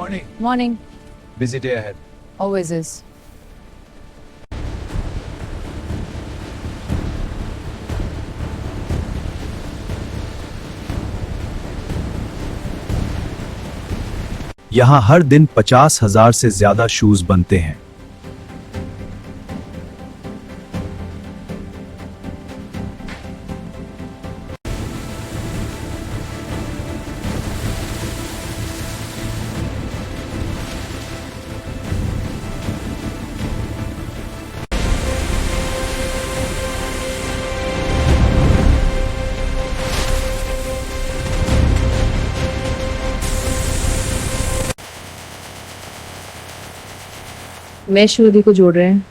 morning. Morning. Busy day ahead. Always is. यहाँ हर दिन 50,000 से ज्यादा शूज बनते हैं। मैश विधि को जोड़ रहे हैं।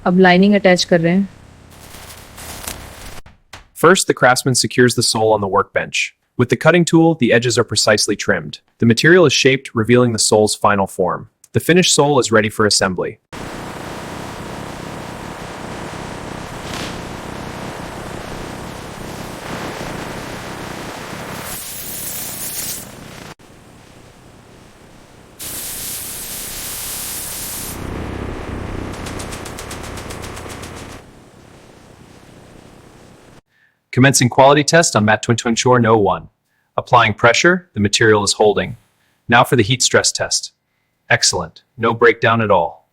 अब लाइनिंग अटैच कर रहे हैं। First, the craftsman secures the sole on the workbench. With the cutting tool, the edges are precisely trimmed. The material is shaped, revealing the sole's final form. The finished sole is ready for assembly. Commencing quality test on mat 21 Applying pressure, the material is holding. Now for the heat stress test. Excellent. No breakdown at all.